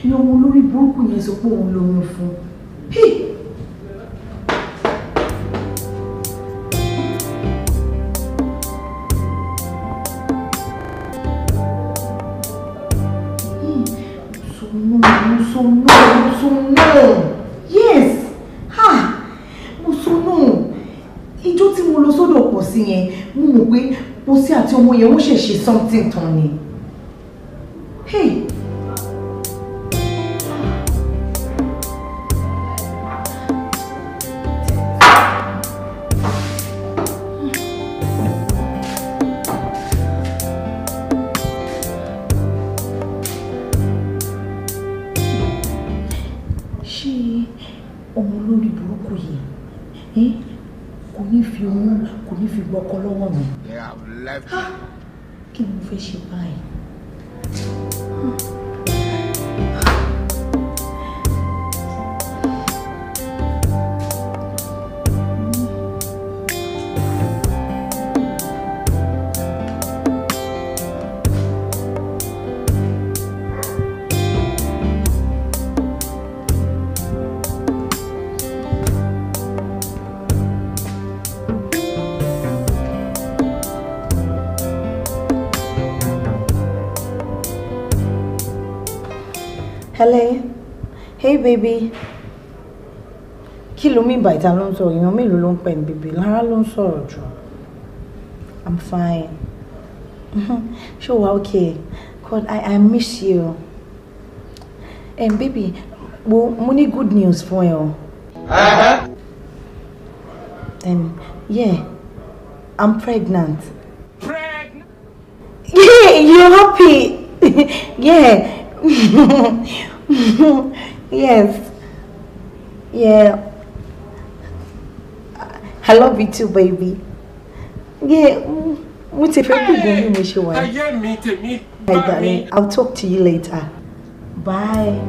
ni ọmọ olórí burúkú yẹn sọ pé òun lóyún fún. So no. Yes. Ha. Mo so no. Ìjọ́ tí mo lọ sọ́dọ̀ pọ̀ sí yẹn, mo mọ̀ pé Pósí àti ọmọ yẹn wọ́n ṣe something tán ni. Hey. They have left you. Kí ni mo fẹ́ ṣe báyìí? Hello. Hey baby. Kí ló mean by ta ló ń sọ̀rọ̀? Èèyàn mélòó ló ń pè baby? Lára ló ń sọ̀rọ̀ jù. I'm fine. Sure, okay. God, I miss you. Baby, mo ní good news fún ẹ o. Yeah, I'm pregnant. Pregnant? Yeah, you're happy. Yeah. Yes. Yeah. I love you too, baby. Yeah. What's your favorite movie? Hey, I'll talk to you later. Bye.